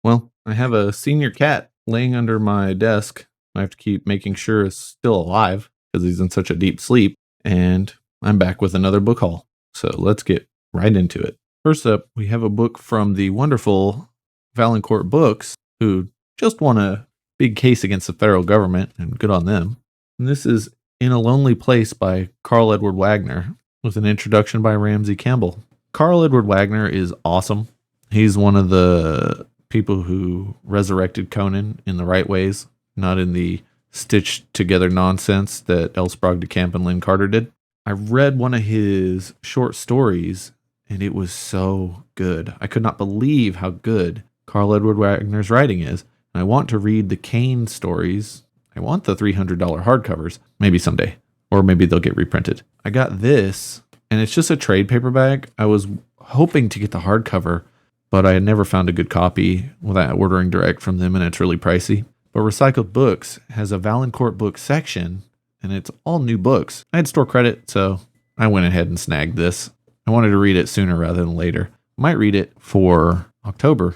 Well, I have a senior cat laying under my desk. I have to keep making sure it's still alive because he's in such a deep sleep. And I'm back with another book haul. So let's get right into it. First up, we have a book from the wonderful Valancourt Books, who just won a big case against the federal government, and good on them. And this is In a Lonely Place by Carl Edward Wagner, with an introduction by Ramsey Campbell. Carl Edward Wagner is awesome. He's one of the people who resurrected Conan in the right ways, not in the stitched together nonsense that L. Sprague de Camp and Lynn Carter did. I read one of his short stories, and it was so good. I could not believe how good Carl Edward Wagner's writing is. And I want to read the Kane stories. I want the $300 hardcovers, maybe someday, or maybe they'll get reprinted. I got this, and it's just a trade paperback. I was hoping to get the hardcover, but I had never found a good copy without ordering direct from them, and it's really pricey. But Recycled Books has a Valancourt book section, and it's all new books. I had store credit, so I went ahead and snagged this. I wanted to read it sooner rather than later. I might read it for October.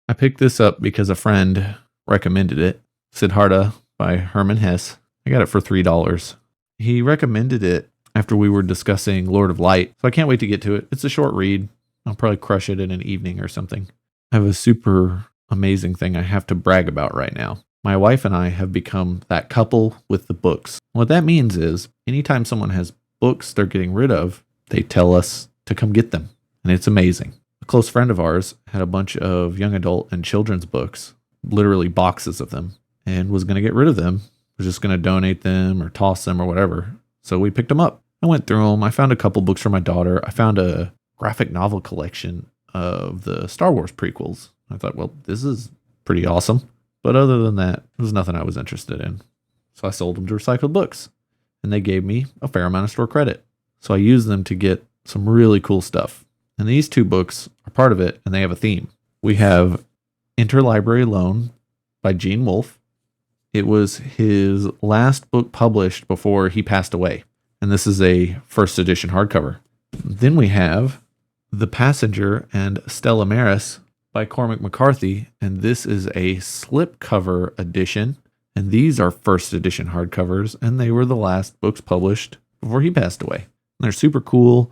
I picked this up because a friend recommended it. Siddhartha by Herman Hesse. I got it for $3. He recommended it after we were discussing Lord of Light, so I can't wait to get to it. It's a short read. I'll probably crush it in an evening or something. I have a super amazing thing I have to brag about right now. My wife and I have become that couple with the books. What that means is anytime someone has books they're getting rid of, they tell us to come get them. And it's amazing. A close friend of ours had a bunch of young adult and children's books, literally boxes of them, and was going to get rid of them. Was just going to donate them or toss them or whatever. So we picked them up. I went through them. I found a couple books for my daughter. I found a graphic novel collection of the Star Wars prequels. I thought, well, this is pretty awesome. But other than that, there was nothing I was interested in. So I sold them to Recycled Books, and they gave me a fair amount of store credit. So I used them to get some really cool stuff. And these two books are part of it, and they have a theme. We have Interlibrary Loan by Gene Wolfe. It was his last book published before he passed away. And this is a first edition hardcover. Then we have The Passenger and Stella Maris by Cormac McCarthy, and this is a slipcover edition, and these are first edition hardcovers, and they were the last books published before he passed away. And they're super cool.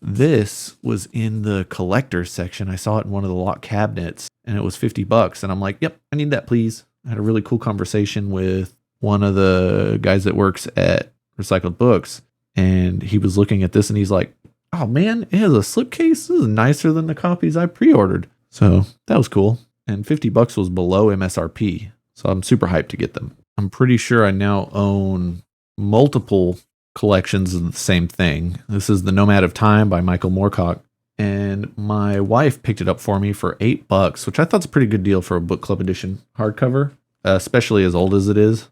This was in the collector's section. I saw it in one of the locked cabinets, and it was $50, and I'm like, yep, I need that, please. I had a really cool conversation with one of the guys that works at Recycled Books, and he was looking at this, and he's like, oh man, it has a slipcase. This is nicer than the copies I pre-ordered. So that was cool. And $50 was below MSRP. So I'm super hyped to get them. I'm pretty sure I now own multiple collections of the same thing. This is The Nomad of Time by Michael Moorcock. And my wife picked it up for me for $8, which I thought's a pretty good deal for a book club edition hardcover, especially as old as it is.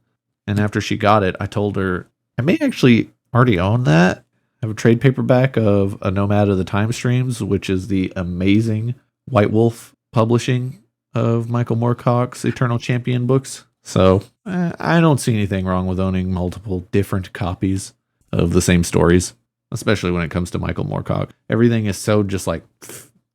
And after she got it, I told her, I may actually already own that. I have a trade paperback of A Nomad of the Time Streams, which is the amazing White Wolf publishing of Michael Moorcock's Eternal Champion books. So I don't see anything wrong with owning multiple different copies of the same stories, especially when it comes to Michael Moorcock. Everything is so just like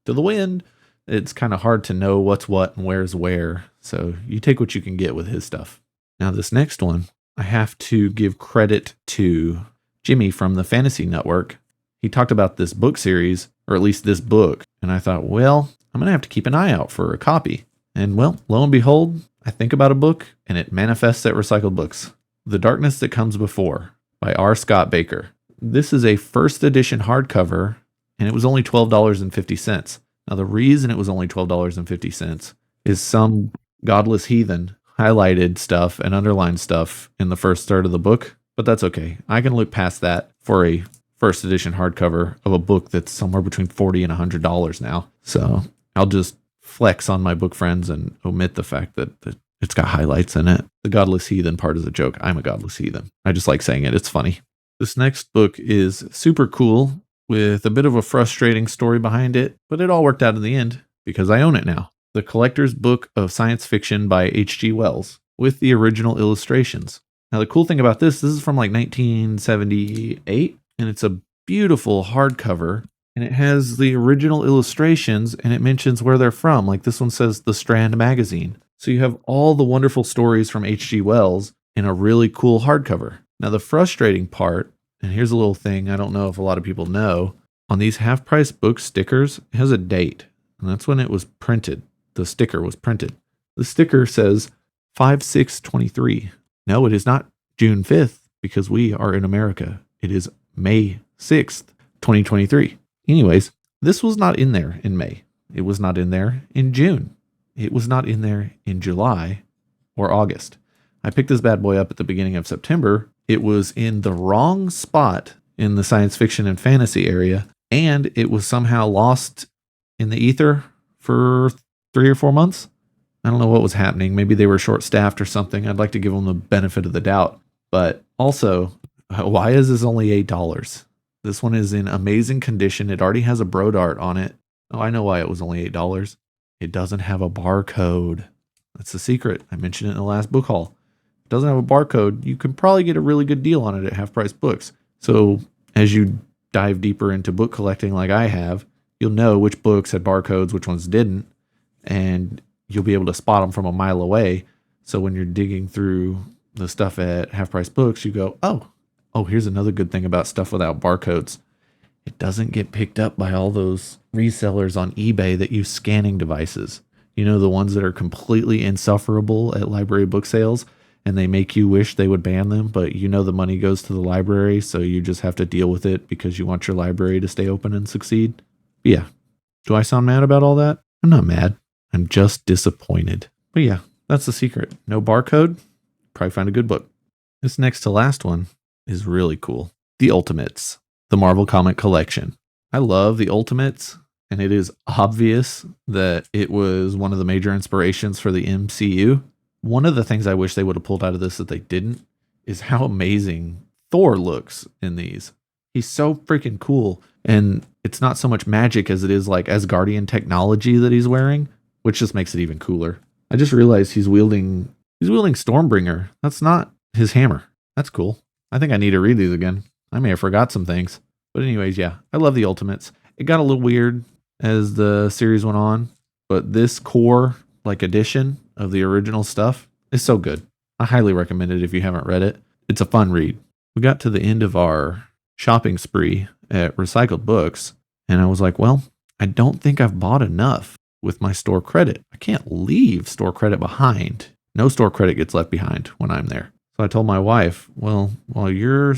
to the wind. It's kind of hard to know what's what and where's where. So you take what you can get with his stuff. Now this next one, I have to give credit to Jimmy from the Fantasy Network. He talked about this book series, or at least this book, and I thought, well, I'm going to have to keep an eye out for a copy. And well, lo and behold, I think about a book, and it manifests at Recycled Books. The Darkness That Comes Before by R. Scott Baker. This is a first edition hardcover, and it was only $12.50. Now, the reason it was only $12.50 is some godless heathen highlighted stuff and underlined stuff in the first third of the book, but that's okay. I can look past that for a first edition hardcover of a book that's somewhere between $40 and $100 now. So I'll just flex on my book friends and omit the fact that it's got highlights in it. The godless heathen part is a joke. I'm a godless heathen. I just like saying it. It's funny. This next book is super cool with a bit of a frustrating story behind it, but it all worked out in the end because I own it now. The Collector's Book of Science Fiction by H.G. Wells with the original illustrations. Now, the cool thing about this is from like 1978, and it's a beautiful hardcover. And it has the original illustrations and it mentions where they're from. Like this one says The Strand Magazine. So you have all the wonderful stories from H.G. Wells in a really cool hardcover. Now the frustrating part, and here's a little thing I don't know if a lot of people know, on these half-price book stickers, it has a date. And that's when it was printed. The sticker was printed. The sticker says 5/6/23. No, it is not June 5th because we are in America. It is May 6th, 2023. Anyways, this was not in there in May. It was not in there in June. It was not in there in July or August. I picked this bad boy up at the beginning of September. It was in the wrong spot in the science fiction and fantasy area, and it was somehow lost in the ether for 3 or 4 months. I don't know what was happening. Maybe they were short-staffed or something. I'd like to give them the benefit of the doubt. But also, why is this only $8? This one is in amazing condition. It already has a Brodart on it. Oh, I know why it was only $8. It doesn't have a barcode. That's the secret. I mentioned it in the last book haul. If it doesn't have a barcode, you can probably get a really good deal on it at Half Price Books. So as you dive deeper into book collecting like I have, you'll know which books had barcodes, which ones didn't, and you'll be able to spot them from a mile away. So when you're digging through the stuff at Half Price Books, you go, oh, here's another good thing about stuff without barcodes. It doesn't get picked up by all those resellers on eBay that use scanning devices. You know, the ones that are completely insufferable at library book sales, and they make you wish they would ban them, but you know the money goes to the library, so you just have to deal with it because you want your library to stay open and succeed. But yeah. Do I sound mad about all that? I'm not mad. I'm just disappointed. But yeah, that's the secret. No barcode, probably find a good book. This next to last one is really cool. The Ultimates, the Marvel Comic Collection. I love the Ultimates, and it is obvious that it was one of the major inspirations for the MCU. One of the things I wish they would have pulled out of this that they didn't is how amazing Thor looks in these. He's so freaking cool, and it's not so much magic as it is like Asgardian technology that he's wearing, which just makes it even cooler. I just realized he's wielding Stormbringer. That's not his hammer. That's cool. I think I need to read these again. I may have forgot some things. But anyways, yeah, I love the Ultimates. It got a little weird as the series went on, but this core edition of the original stuff is so good. I highly recommend it if you haven't read it. It's a fun read. We got to the end of our shopping spree at Recycled Books, and I was like, well, I don't think I've bought enough with my store credit. I can't leave store credit behind. No store credit gets left behind when I'm there. So I told my wife, well, while you're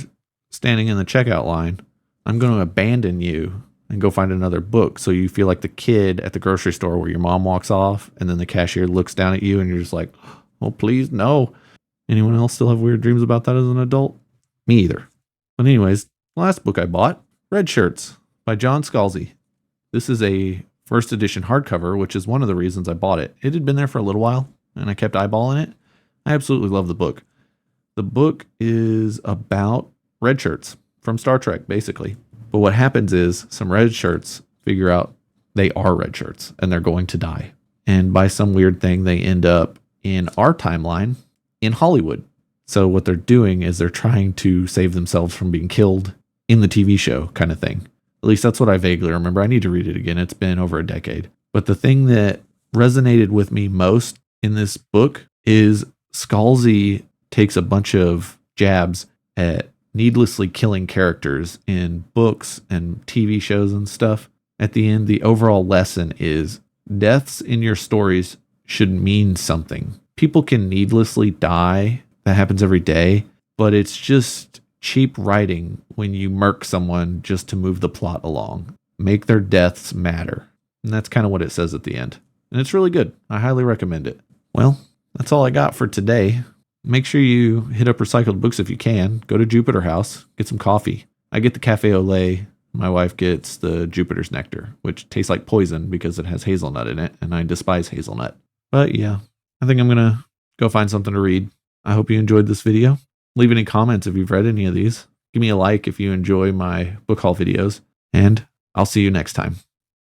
standing in the checkout line, I'm going to abandon you and go find another book. So you feel like the kid at the grocery store where your mom walks off and then the cashier looks down at you and you're just like, oh, please, no. Anyone else still have weird dreams about that as an adult? Me either. But anyways, last book I bought, Red Shirts by John Scalzi. This is a first edition hardcover, which is one of the reasons I bought it. It had been there for a little while and I kept eyeballing it. I absolutely love the book. The book is about red shirts from Star Trek, basically. But what happens is some red shirts figure out they are red shirts and they're going to die. And by some weird thing, they end up in our timeline in Hollywood. So what they're doing is they're trying to save themselves from being killed in the TV show kind of thing. At least that's what I vaguely remember. I need to read it again. It's been over a decade. But the thing that resonated with me most in this book is Scalzi takes a bunch of jabs at needlessly killing characters in books and TV shows and stuff. At the end, the overall lesson is deaths in your stories should mean something. People can needlessly die. That happens every day, but it's just cheap writing when you murk someone just to move the plot along. Make their deaths matter. And that's kind of what it says at the end. And it's really good. I highly recommend it. Well, that's all I got for today. Make sure you hit up Recycled Books if you can. Go to Jupiter House, get some coffee. I get the cafe au lait. My wife gets the Jupiter's Nectar, which tastes like poison because it has hazelnut in it, and I despise hazelnut. But yeah, I think I'm going to go find something to read. I hope you enjoyed this video. Leave any comments if you've read any of these. Give me a like if you enjoy my book haul videos, and I'll see you next time.